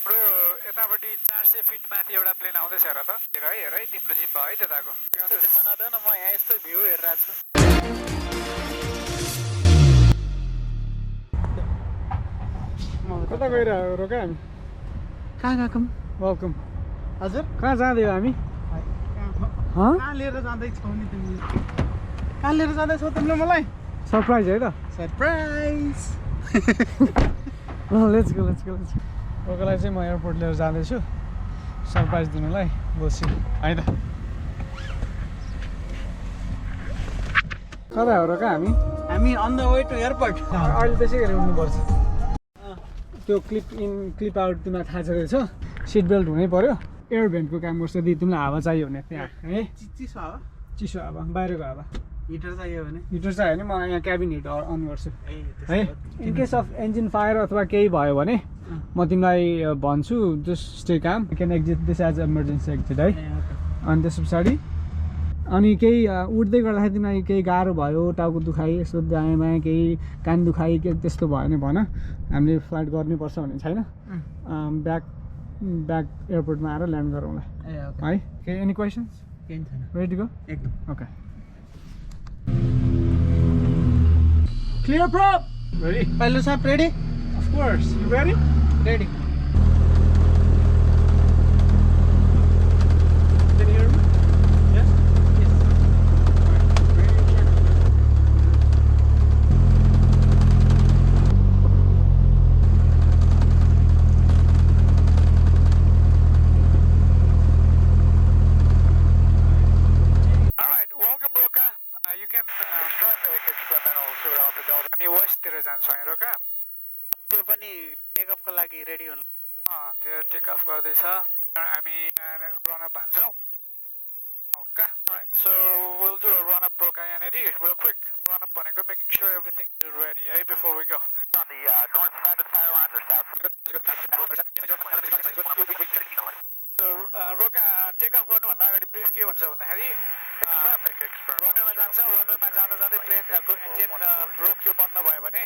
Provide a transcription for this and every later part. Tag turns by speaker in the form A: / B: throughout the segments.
A: हाम्रो यतापट्टि 400 फिट माथि एउटा प्लेन आउँदैछ हेर त हेर है तिम्रो जिम्मा है त्यताको
B: यस्तो जिम्मा नदेऊ न म यहाँ यस्तो भ्यू हेरिरहेको छु
C: कता गइरहेको रोका हामी
B: कहाँ गएको
C: वेलकम
B: हजुर
C: कहाँ जाँदै हो हामी
B: कहाँ लिएर जाँदैछौ नि तिमीले कहाँ लिएर जाँदैछौ तिमीले मलाई
C: सरप्राइज है त
B: सरप्राइज
C: लेट्स गो रोकालाई चाहिँ म एयरपोर्ट लिएर जाँदैछु सरप्राइज दिनुलाई बसी है त कता हो रोका हामी
B: हामी on the way to airport
C: अहिले त्यसै गरी उठ्नुपर्छ त्यो क्लिप आउट तिमीलाई थाहा छ रहेछ सिट बेल्ट हुनै पर्यो एयर भेन्टको काम गर्छ दिदी तिमीलाई हावा चाहियो भने त्यहाँ है
B: चिसो हावा
C: चिसो हावा बाहिरको हावा
B: हिटर चाहियो भने
C: हिटर चाहियो भने म यहाँ क्याबिन हिटर अन गर्छु
B: ए
C: है in case of engine fire अथवा केही भयो भने म तिमीलाई भन्छु just stay calm you can exit this as emergency exit है अनि त्यस पछाडि अनि केही उठ्दै गर्दाखेरि तिमीलाई केही गाह्रो भयो टाउको दुखाइ यसो दायाँ बायाँ केही कान दुखाइ के त्यस्तो भयो भने भन हामीले फ्लाइट गर्नुपर्छ भन्ने छैन ब्याक एयरपोर्टमा आएर ल्यान्ड गरौँला है केही एनी क्वेसन्स
B: केही छैन
C: रेडी गो
B: एकदम
C: ओके क्लियर प्रप रेडी
B: पहिलो साहब ready
C: of course you ready
B: ready
C: Can you hear me? Yes?
B: Yes.
C: Alright, radio check.
A: Alright, welcome Roka. You can traffic experimental to off the Delta. हामी वेस्टतिर जान्छौँ है रोका
B: त्यो पनि take अफको लागि ready हुनु
A: त्यो टेक अफ गर्दैछ हामी रन अप हान्छौँ Okay. Alright, so we'll do a run up Roka yहाँनिर real quick. Run up भनेको making sure everything is ready before we go.
D: On the north side of the fire lines or south?
A: So Roka take off गर्नुभन्दा अगाडि brief के हुन्छ भन्दाखेरि
D: Traffic experiment.
A: रनवेमा जान्छ रनवेमा जाँदा जाँदै प्लेनको इन्जिन रोकियो बन्द भयो भने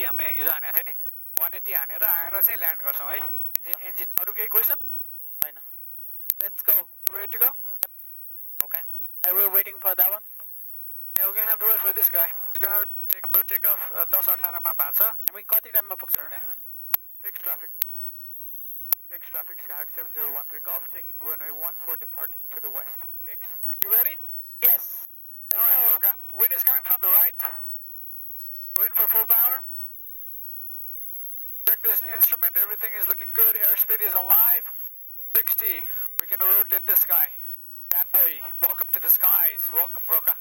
A: हामीले हिजो हानेको थियो नि 180 हानेर आएर चाहिँ ल्यान्ड गर्छौँ है इन्जिन अरू केही क्वेसन
B: छैन let's go
A: ready to go
B: Okay. Are we waiting for that one?
A: yeah we're gonna have to wait for this guy he's gonna take off 10:18 मा भएको छ
B: हामी कति टाइममा पुग्छौँ त्यहाँ
A: X traffic Skyhawk 7013 Golf taking runway 14 departing to the west. X. You ready?
B: Yes.
A: Alright, Roka. Wind is coming from the right. Wind for full power. Check this instrument, everything is looking good. Airspeed is alive. 60. We're gonna rotate this guy. That boy. Welcome to the skies. Welcome, Roka.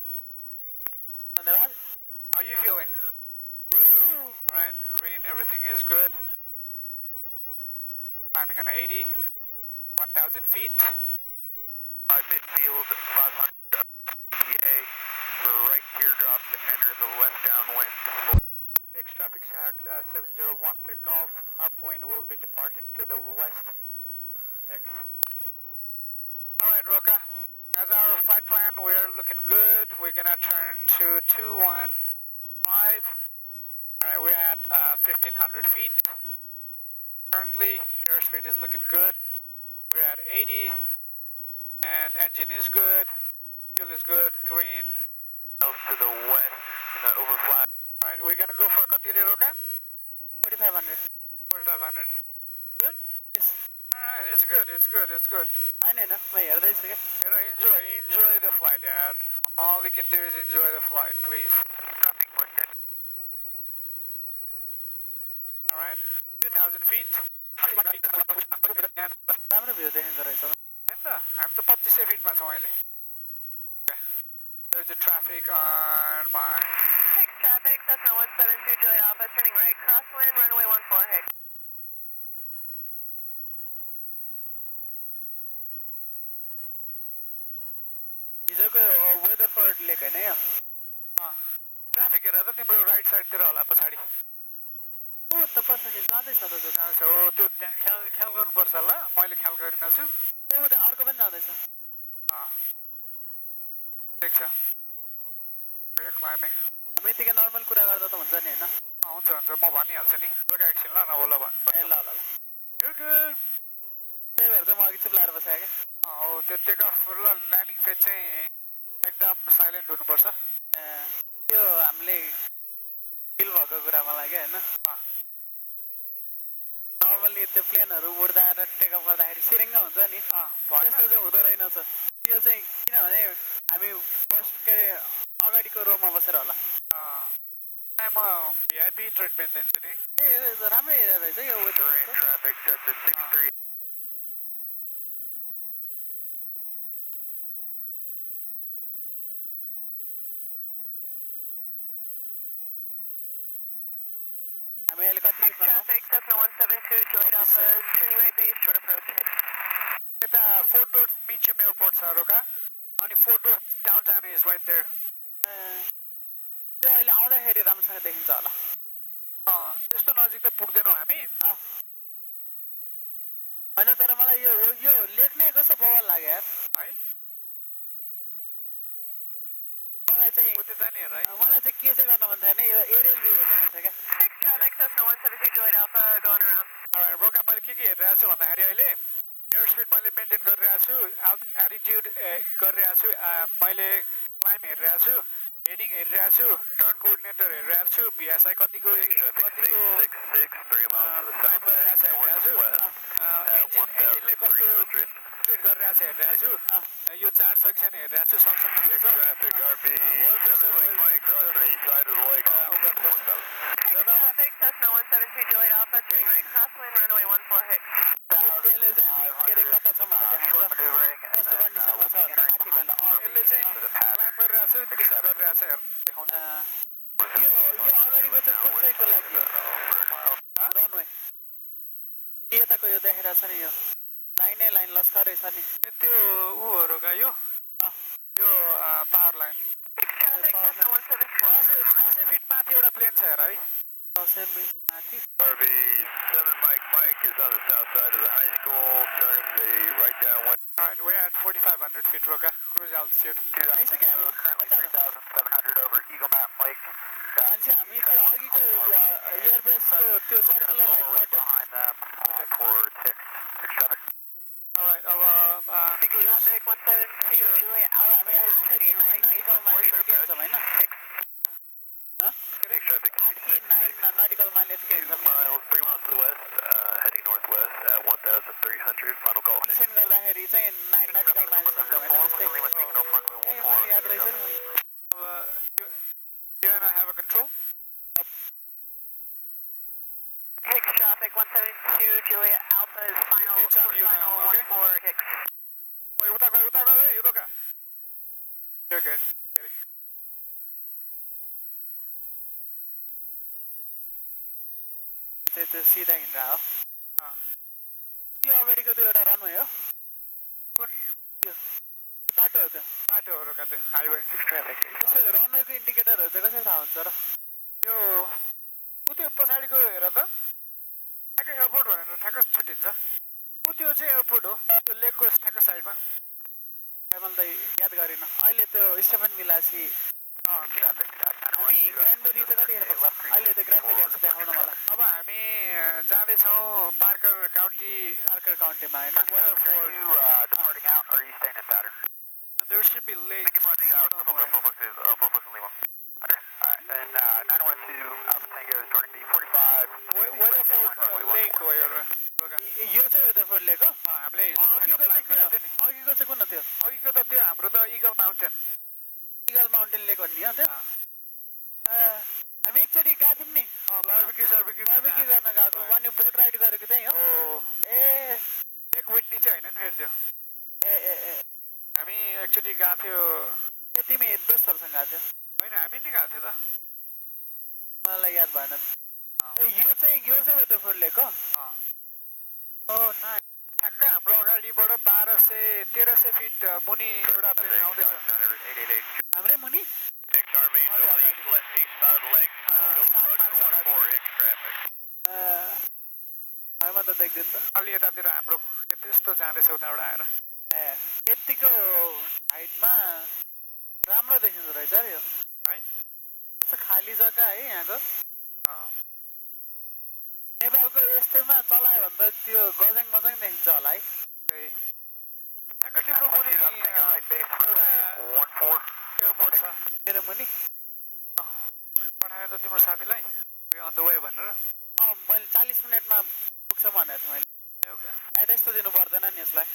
B: धन्यवाद
A: How are you feeling? Alright, green, everything is good. Climbing on 80. 1,000 feet.
D: Midfield, 500 PA for right teardrop to enter the west downwind.
A: X traffic Skyhawk 7013 Golf. Upwind will be departing to the west. X. Alright, Roka. As our flight plan, we are looking good. We're gonna turn to 215. Alright, we're at 1,500 feet. Currently, airspeed is looking good. We're at 80. And engine is good. Fuel is good. Green.
D: Out to the west, gonna overfly.
A: Alright, we're gonna go for Katiri, Roka?
B: 4500
A: 4,500. Good?
B: Yes.
A: Alright, it's good, it's good, it's good.
B: होइन होइन म हेर्दैछु क्या
A: Enjoy the flight, Dad. All you can do is enjoy the flight, please.
D: Traffic point check.
A: Alright, 2,000 feet.
B: राम्रो view देखिँदो रहेछ
A: I'm the 25 feet मा छौँ अहिले. Okay. There's the traffic on my...
E: Six traffic, Cessna 172 Juliet Alpha, turning right, crosswind, runway 14, Hicks.
B: हिजोको weather Ford लेक होइन यो
A: traffic हेर त तिम्रो राइट साइडतिर होला पछाडि.
B: ओ त पछाडि जाँदैछ त त्यो
A: हो त्यो त्यहाँ ख्याल गर्नुपर्छ ल मैले ख्याल गरिन छु.
B: ऊ त अर्को पनि जाँदैछ
A: ठिक छ. We are climbing.
B: हामी यतिकै नर्मल कुरा गर्दा त हुन्छ नि होइन
A: हुन्छ हुन्छ म भनिहाल्छु नि रोका एकछिन ल नबोला भन्नु
B: ए ल ल ल
A: You're good.
B: त्यही भएर चाहिँ म अघि चिप्लाएर बसेँ क्या
A: हो त्यो टेक अफ र ल्यान्डिङ फेज चाहिँ एकदम साइलेन्ट हुनुपर्छ
B: त्यो हामीले फिल भएको कुरा मलाई क्या होइन नर्मली त्यो प्लेनहरू उड्दा र टेकअप गर्दाखेरि सिरिङ्ग हुन्छ नि त्यस्तो चाहिँ हुँदो रहेनछ त्यो चाहिँ किनभने हामी फर्स्ट के अरे अगाडिको रोमा बसेर होला
A: म भिआइपी ट्रिटमेन्ट दिन्छु नि
B: ए राम्रै रहेछ यो
D: Current traffic set to 63.
B: हामी अहिले कति
E: Next traffic, Cessna 172, Juliet Alpha, turning right base, short approach.
A: यता फोर्ट रोड मिचम एयरपोर्ट छ रोका अनि Fort Road downtown is right there
B: त्यो अहिले आउँदाखेरि राम्रोसँग देखिन्छ होला
A: त्यस्तो नजिक त पुग्दैनौँ हामी
B: होइन तर मलाई यो लेक नै कस्तो बवाल लाग्यो यार
A: है
B: मलाई चाहिँ
A: उतै त नि हेर है
B: मलाई चाहिँ के चाहिँ गर्न मन थियो भने यो एरियल भ्यू हेर्न मन थियो क्या
E: Next traffic, Cessna 172, Juliet Alpha, going around.
A: रोका मैले के हेरिरहेको छु भन्दाखेरि अहिले एयर स्पिड मैले मेन्टेन गरिरहेको छु एल्टिट्युड गरिरहेको छु मैले क्लाइम हेरिरहेको छु हेडिङ हेरिरहेको छु टर्न कोअर्डिनेटर हेरिरहेको छु भिएसआई कतिको
D: 3 miles to the south, heading northwest
A: इन्जिनले कस्तो ट्रिट गरिरहेको छ हेरिरहेको छु यो चार्ज छ कि छैन हेरिरहेको छु suction
D: Next traffic, RV, 7 Mike, cross the east side of the lake.
E: Next traffic, Cessna 172, Juliet Alpha, turning right, crosswind, runway 14 Hicks.
B: त्यसले चाहिँ हामी के अरे कता छौँ भनेर देखाउँछ कस्तो कन्डिसनमा छ भनेर माथि गएर
A: यसले चाहिँ क्लाइम गरिरहेको छु डिसेन्ड गरिरहेको छ देखाउँछ
B: यो अगाडिको चाहिँ कुन चाहिँको लागि हो रनवे यताको यो देखाइरहेको छ नि यो लाइनै लाइन लस्करै छ नि
A: त्यो ऊहरू का यो power line
E: Next traffic, Cessna 172.
A: 600 fit माथि एउटा प्लेन छ हेर है
B: माथि
D: RV, 7 Mike is on the south side of the high school, turning the right downwind.
A: Alright, we're at 4,500 feet, Roka. Cruise altitude.
B: आइसक्यो हामी कता
D: 3,700 over Eagle Mountain Lake.
B: मान्छे हामी त्यो अघिको एयरबेसको त्यो circular line कट्यो
D: Behind them, 4-6. Traffic.
A: Alright,
E: Next traffic, 172, Juliet
B: अब
E: Alpha,
B: हामी 8 कि 9 नटिकल माइल यतिकै हिँड्छौँ होइन
D: Next traffic.
B: 8 कि 9 नटिकल माइल यतिकै हिँड्छौँ
D: 3 miles to the west, heading northwest at 1,300. Final call.
B: Descend गर्दाखेरि चाहिँ 9 नटिकल माइल हिँड्छौँ होइन त्यस्तै ए मैले याद रहेछ नि
A: you and I have a control?
E: Next traffic, 172, Juliet Alpha is final,
A: It's on you
E: final
A: now, okay?
E: 14 Hicks.
A: Wait, uta ka, hey, Roka. You're good. Kidding.
B: त्यो सिधा हिँड्दा हो त्यो अगाडिको त्यो एउटा रनवे हो
A: कुन
B: त्यो बाटो हो त्यो
A: बाटो हो रोका त्यो हाइवे
B: त्यस्तो रनवेको इन्डिकेटरहरू चाहिँ कसरी थाहा हुन्छ र
A: यो त्यो पछाडिको हेर त ठ्याक्कै एयरपोर्ट भनेर ठ्याक्क छुट्टिन्छ त्यो चाहिँ एयरपोर्ट हो त्यो लेकको ठ्याक्क साइडमा
B: मैले त याद गरिनँ अहिले त्यो स्टेफन विलासी हामी ग्रान्डबेरी चाहिँ कतिखेर पर्छ अहिले त्यो ग्रान्डबेरी आउँछ देखाउन मलाई
A: अब हामी जाँदैछौँ पार्कर काउन्टीमा होइन
D: Weather for departing out, or are you staying in Saturn?
A: there should be lake
D: Departing out, 4 Lima. Okay. Alright, and 912 Alpha Tango is joining the 45.
A: weather for lake हो यो रोका
B: यो चाहिँ वेदरफोर्ड लेक हो
A: हामीले
B: अघिको चाहिँ के हो अघिको चाहिँ कुन थियो
A: अघिको त त्यो हाम्रो त इगल माउन्टेन
B: इगल माउन्टेन लेक भन्ने हो त्यो हामी एकचोटि गएको थियौँ नि
A: बार्बिक्यू
B: बार्बिक्यू गर्न गएको अनि बोट राइड गरेको त्यही हो ए
A: एक विटनी चाहिँ होइन नि फेरि त्यो
B: ए ए ए
A: हामी एकचोटि गएको थियो
B: ए तिमी दोस्तहरूसँग गएको थियो
A: होइन हामी नै गएको थियो त
B: मलाई याद भएन ए यो चाहिँ वेदरफोर्ड लेक हो ओ ना
A: ठ्याक्क हाम्रो अगाडिबाट 1300 फिट मुनि एउटा प्लेन आउँदैछ
B: हाम्रै मुनि
D: XRV, so east side of the lake, go approach 14, X traffic.
B: हाम्रोमा त देख्दैन त
A: अलि यतातिर हाम्रो त्यस्तो जाँदैछ उताबाट आएर
B: ए यतिको हाइटमा राम्रो देखिँदो रहेछ अरे यो
A: है
B: कस्तो खाली जग्गा है यहाँको नेपालको यस्तैमा चलायो भने त त्यो गजङ गजङ देखिन्छ होला है
A: ठ्याक्क तिम्रो मुनि
D: right base
A: एउटा
D: 14.
A: एयरपोर्ट छ
B: मेरो मुनि
A: पठायो त तिम्रो साथीलाई अन द वे भनेर
B: मैले 40 मिनटमा पुग्छ भनेको थिएँ मैले एड्रेस त दिनु पर्दैन नि यसलाई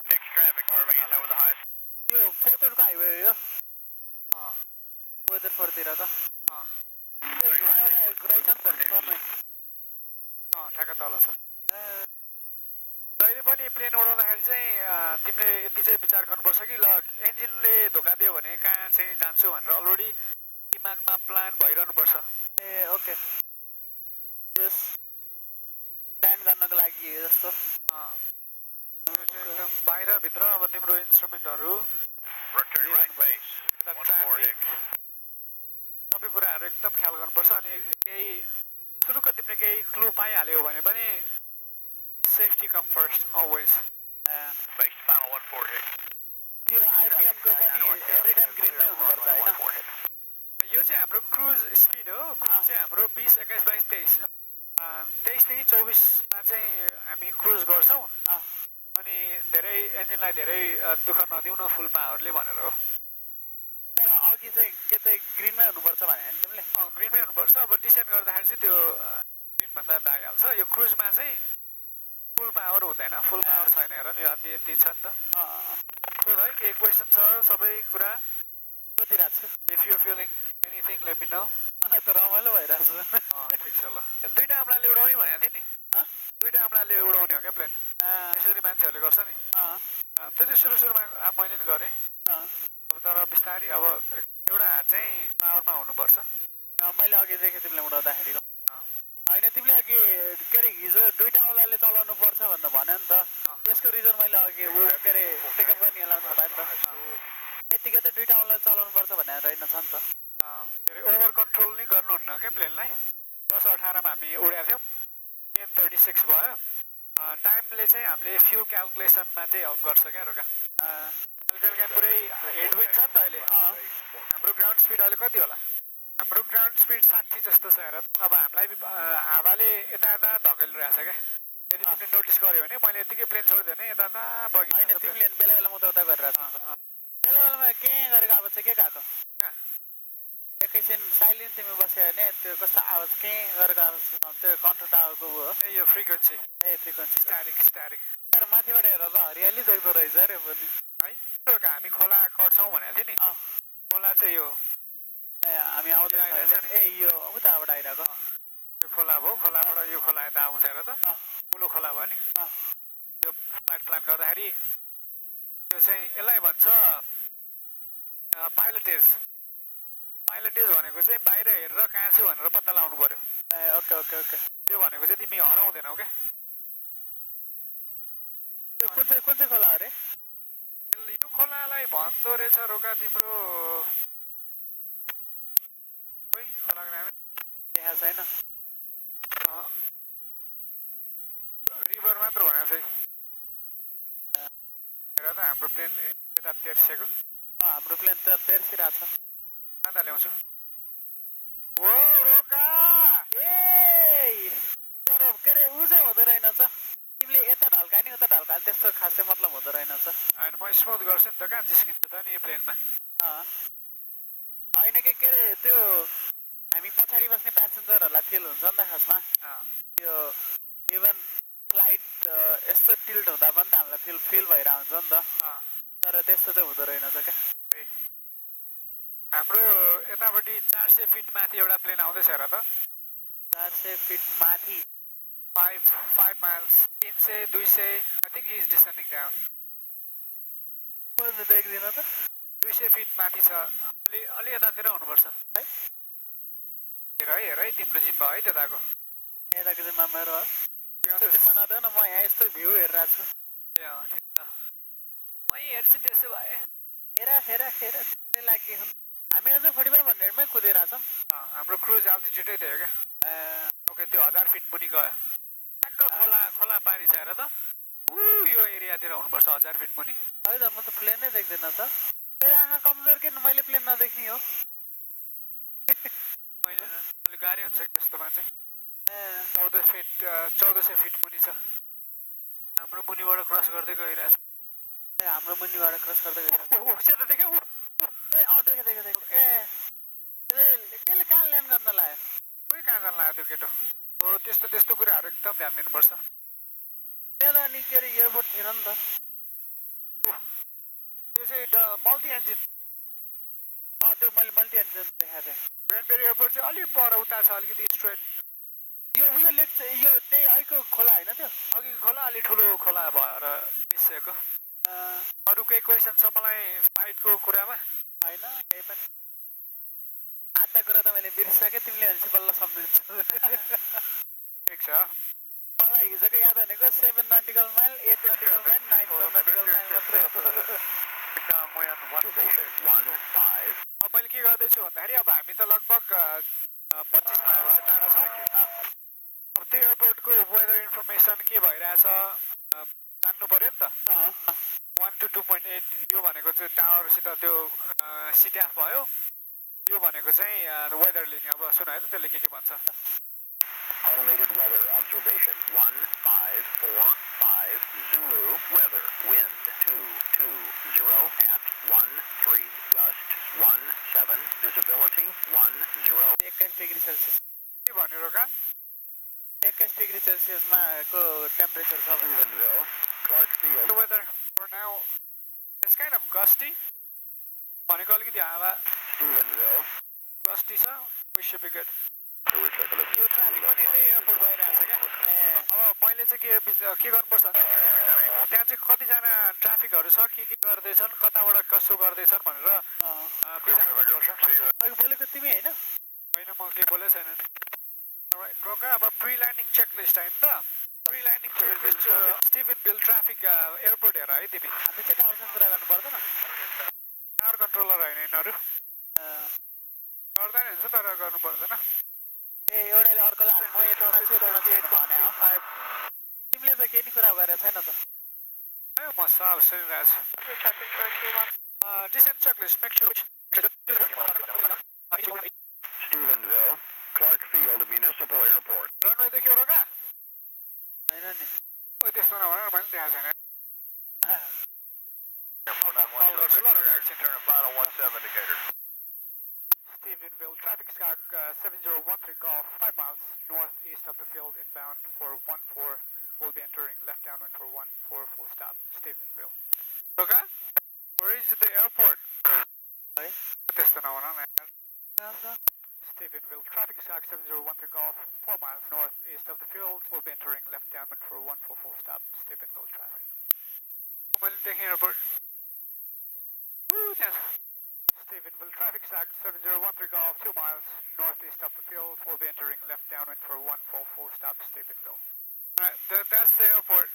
D: Fixed traffic, RVs over the highest.
B: यो फोटोको हाइवे हो यो वेदर फोरतिर त यहाँ एउटा रहेछ नि त रनवे
A: ठ्याक्क तल छ जहिले पनि प्लेन उडाउँदाखेरि चाहिँ तिमीले यति चाहिँ विचार गर्नुपर्छ कि ल इन्जिनले धोका दियो भने कहाँ चाहिँ जान्छु भनेर अलरेडी दिमागमा प्लान भइरहनुपर्छ
B: ए ओके यस प्लान गर्नको लागि जस्तो
A: बाहिरभित्र अब तिम्रो इन्स्ट्रुमेन्टहरू
D: Return right base. 14X.
A: सबै कुराहरू एकदम ख्याल गर्नुपर्छ अनि केही सुरुको तिमीले केही क्लु पाइहाल्यो भने पनि safety come first always
D: Base final 14X.
B: त्यो आइपिएमको पनि एभ्री टाइम ग्रिनमै हुनुपर्छ होइन
A: यो चाहिँ हाम्रो क्रुज स्पिड हो क्रुज चाहिँ हाम्रो 20, 21, 22, 23 देखि 24मा चाहिँ हामी क्रुज गर्छौँ अनि धेरै इन्जिनलाई धेरै दुःख नदिउन फुल पावरले भनेर हो
B: तर अघि चाहिँ के चाहिँ ग्रिनमै हुनुपर्छ भने होइन तिमीले
A: ग्रिनमै हुनुपर्छ अब डिसेन्ड गर्दाखेरि चाहिँ त्यो ग्रिनभन्दा आइहाल्छ यो क्रुजमा चाहिँ फुल पावर हुँदैन फुल पावर छैन हेर नि यति छ नि त सोध है केही क्वेसन छ सबै कुरा
B: सोधिरहेको छु
A: if you feeling anything let me know
B: त रमाइलो भइरहेको छ
A: ठिक छ ल दुईवटा अम्लाले उडाउने भनेको थिएँ नि दुईवटा अम्लाले उडाउने हो क्या प्लेन यसरी मान्छेहरूले गर्छ नि त्यो चाहिँ सुरुमा मैले नि गरेँ अब तर बिस्तारै अब एउटा हात चाहिँ पावरमा हुनुपर्छ
B: मैले अघि देखेँ तिमीले उडाउँदाखेरिको होइन तिमीले अघि के अरे हिजो दुईवटा औँलाले चलाउनु पर्छ भनेर भन्यो नि त त्यसको रिजन मैले अघि के अरे टेकअप गर्ने बेलामा थाहा पाएँ नि त यतिकै त दुईवटा औँलाले चलाउनु पर्छ भनेर रहेनछ नि त
A: के अरे ओभर कन्ट्रोल नै गर्नुहुन्न क्या प्लेनलाई 10-18मा हामी उडेको थियौँ 10:36 भयो टाइमले चाहिँ हामीले फ्युल क्यालकुलेसनमा चाहिँ हेल्प गर्छ क्या रोका बेलुका पुरै हेडविन्ड छ नि त अहिले हाम्रो ग्राउन्ड स्पिड अहिले कति होला हाम्रो ग्राउन्ड स्पिड 60 जस्तो छ हेर अब हामीलाई हावाले यता यता धकेलिरहेछ क्या यदि तिमीले नोटिस गर्यो भने मैले यतिकै प्लेन छोडिदिएँ भने यता यता बगी
B: होइन तिमीले बेला बेला म त उता गरिरहेको छु बेला बेलामा के गरेको आवाज चाहिँ के गएको एकैछिन साइलेन्ट तिमी बस्यो भने त्यो कस्तो आवाज के गरेको आवाज त्यो कन्ट्रोल टावरको हो
A: यो फ्रिक्वेन्सी
B: फ्रिक्वेन्सी
A: स्ट्यारिक
B: तर माथिबाट हेर्दा त हरियाली देख्दो रहेछ अरे भोलि
A: है हामी खोला कट्छौँ भनेको थिएँ नि खोला चाहिँ यो
B: हामी आउँदैछ ए यो उताबाट आइरहेको
A: यो खोला भयो खोलाबाट यो खोला यता आउँछ हेर त ठुलो खोला भयो नि यो फ्लाइट प्लान गर्दाखेरि त्यो चाहिँ यसलाई भन्छ पाइलटेज भनेको चाहिँ बाहिर हेरेर कहाँ छु भनेर पत्ता लगाउनु पर्यो
B: ओके ओके ओके
A: त्यो भनेको चाहिँ तिमी हराउँदैनौ क्या
B: त्यो कुन चाहिँ खोला अरे
A: यो खोलालाई भन्दो रहेछ रोका तिम्रो खोलाको नाम
B: देखाएको छैन
A: रिभर मात्र भनेको चाहिँ हेर त हाम्रो प्लेन यता तेर्सेको
B: हाम्रो प्लेन त तेर्सिरहेको छ
A: माता ल्याउँछु ओ रोका
B: ए तर के अरे उ चाहिँ हुँदो रहेनछ तिमीले यता ढल्का नि उता ढल्का त्यस्तो खासै मतलब हुँदो रहेनछ
A: होइन म स्मुथ गर्छु नि त कहाँ जिस्किन्छ त नि प्लेनमा
B: होइन के अरे त्यो हामी पछाडि बस्ने प्यासेन्जरहरूलाई फिल हुन्छ नि त खासमा त्यो इभन फ्लाइट यस्तो टिल्ट हुँदा पनि त हामीलाई फिल भइरहेको हुन्छ नि त तर त्यस्तो चाहिँ हुँदो रहेनछ क्या
A: हाम्रो यतापट्टि 400 फिट माथि एउटा प्लेन आउँदैछ हेर त
B: 400 फिट माथि
A: 5 miles 300 200 I think he is descending down
B: देख्दिन त
A: 200 फिट माथि छ अलि यतातिर हुनुपर्छ है हेर है तिम्रो जिम्मा है त्यताको
B: यताको जिम्मा मेरो त्यस्तो जिम्मा नदेऊ न म यहाँ यस्तो भ्यू हेरिरहेको छु
A: ए ठिक छ म हेर्छु त्यसो भए
B: हेर लागि हामी अझ 45 भन्नेमै कुदिरहेछौँ
A: हाम्रो क्रुज अल्टिट्युडै थियो क्या ओके त्यो 1000 फिट मुनि गयो ठ्याक्क खोला पारी छ हेर त यो एरियातिर हुनुपर्छ 1000 फिट मुनि
B: है त म त प्लेनै देख्दिनँ त मेरो आँखा कमजोर किन मैले प्लेन नदेख्ने हो
A: मैले अलिक गाह्रै हुन्छ त्यस्तोमा चाहिँ 1400 फिट मुनि छ हाम्रो मुनिबाट क्रस गर्दै गइरहेछ
B: हाम्रो मुनिबाट क्रस गर्दै गइरहेछ
A: सेतो देख्यौ
B: देखेँ त्यसले कहाँ ल्यान्ड गर्न लाग्यो
A: कोही कहाँ जान लाग्यो त्यो केटो हो त्यस्तो कुराहरू एकदम ध्यान दिनुपर्छ
B: त्यहाँ त अनि के अरे एयरपोर्ट थिएन नि त
A: त्यो चाहिँ मल्टी इन्जिन
B: त्यो मैले मल्टी इन्जिन देखाएको थिएँ
A: ग्रान्डबेरी एयरपोर्ट चाहिँ अलिक पर उता छ अलिकति स्ट्रेट
B: यो लेक यो त्यही अहिलेको खोला होइन त्यो
A: अघिको खोला अलिक ठुलो खोला भएर निस्केको अरू केही क्वेसन छ मलाई फ्लाइटको कुरामा
B: होइन केही पनि आधा कुरा त मैले बिर्सिसकेँ तिमीले भनेपछि बल्ल सम्झिन्छ
A: ठिक छ
B: मलाई हिजोको याद भनेको 7 nautical mile 8 nautical mile 9 nautical mile मात्रै हो
A: मैले के गर्दैछु भन्दाखेरि अब हामी त लगभग 25 माइल टाढा छौँ त्यो एयरपोर्टको वेदर इन्फर्मेसन के भइरहेछ जान्नु पर्यो नि त 1 to 2.8 यो भनेको चाहिँ टावरसित त्यो सिट्याफ भयो यो भनेको चाहिँ वेदर लिने अब सुन है त त्यसले के भन्छ
D: Automated weather observation 1545 Zulu weather wind 220 at 13 gust 17 visibility 10
B: 21 degree Celsius
A: के भन्यो रोका
B: 21 डिग्री सेल्सियसमा को टेम्परेचर छ
D: Stephenville Clarksfield
A: The weather for now it's kind of gusty भनेको अलिकति हावा
D: Stephenville
A: गस्टी छ we should be good
D: so we're checking
A: यो traffic पनि त्यही एयरपोर्ट भइरहेछ क्या अब मैले चाहिँ के गर्नुपर्छ भने त्यहाँ चाहिँ कतिजना ट्राफिकहरू छ के गर्दैछन् कताबाट कसो गर्दैछन् भनेर
B: अघि बोलेको तिमी होइन
A: होइन म केही बोलेको छैन नि रोका अब प्री ल्यान्डिङ चेकलिस्ट होइन त pre landing checklist Steubenville traffic airport हेर है तिमी
B: हामी चाहिँ टावरसँग कुरा गर्नु पर्दैन
A: टावर कन्ट्रोलर होइन यिनीहरू गर्दैन हुन्छ तर गर्नु पर्दैन
B: ए एउटाले अर्कोलाई म यता मान्छे यता मान्छे भने हो तिमीले त केही नि कुरा गरेको छैन त
A: ए म सब सुनिरहेको छु decent checklist make sure
D: Stephenville Clarksfield Municipal Airport
A: runway देख्यो रोका
B: होइन नि
A: ओ त्यस्तो नभन मैले देखाएको छैन कल गर्छु ल रोका एकछिन Stephenville traffic scout 7013 Golf 5 miles northeast of the field inbound for 14 will be entering left downwind for 14 full stop Stephenville okay where is the airport
B: है
A: त्यस्तो नभन Stephenville traffic scout 7013 Golf 4 miles northeast of the field will be entering left downwind for 14 full stop Stephenville traffic मैले देखेँ airport Stephenville traffic stack 7013 Golf 2 miles northeast of the field will be entering left downwind for 14 full stop Stephenville. Alright, that's the airport.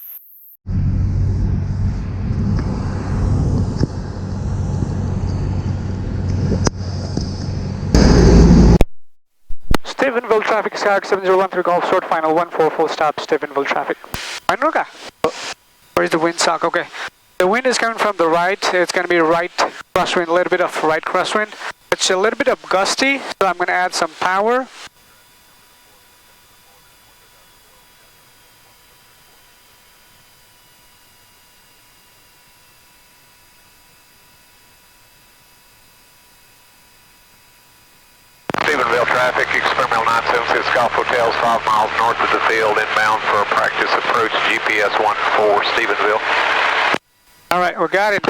A: Stephenville traffic stack 7013 Golf short final 14 full stop Stephenville traffic. Where is the wind sock? Okay. The wind is coming from the right, it's going to be right crosswind, a little bit of right crosswind. It's a little bit of gusty, so I'm going to add some power.
D: Stephenville traffic, experimental 976 Golf Hotels 5 miles north of the field inbound for practice approach GPS 14 Stephenville.
A: Alright, we got it.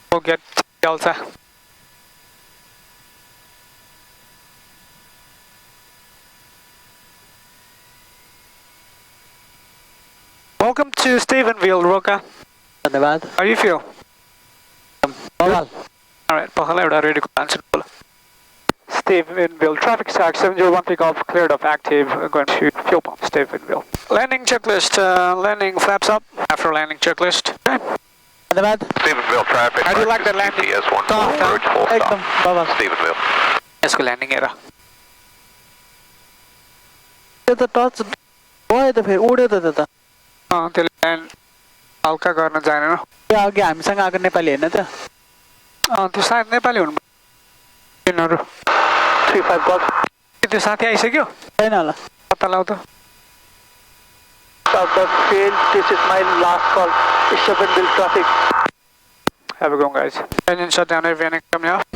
A: We'll get Delta. Welcome to Stephenville, Roka.
B: धन्यवाद
A: How do you feel?
B: बवाल
A: Alright, Pahala एउटा Radico answer बोल. Stephenville traffic stack 7013 Golf cleared of active going to fuel pump Stephenville. Landing checklist, landing flaps up after landing checklist. Okay.
B: धन्यवाद
D: Stephenville traffic.
A: How do you like that landing?
D: GPS 14 approach full
B: एकदम
D: stop.
B: बवाल
D: Stephenville.
A: यसको landing हेर
B: त touch भयो त फेरि उड्यो त त्यो त
A: त्यसले ल्यान्ड हल्का गर्न जानेन
B: त्यो अघि हामीसँग आएको नेपाली होइन त
A: त्यो सायद नेपाली हुनु तिनीहरू
B: 35 Golf
A: त्यो साथी आइसक्यो
B: छैन होला
A: पत्ता लाउ त
B: South of field, this is my last call. Stop and build traffic.
A: Have a go guys. Engine shut down, everything coming out.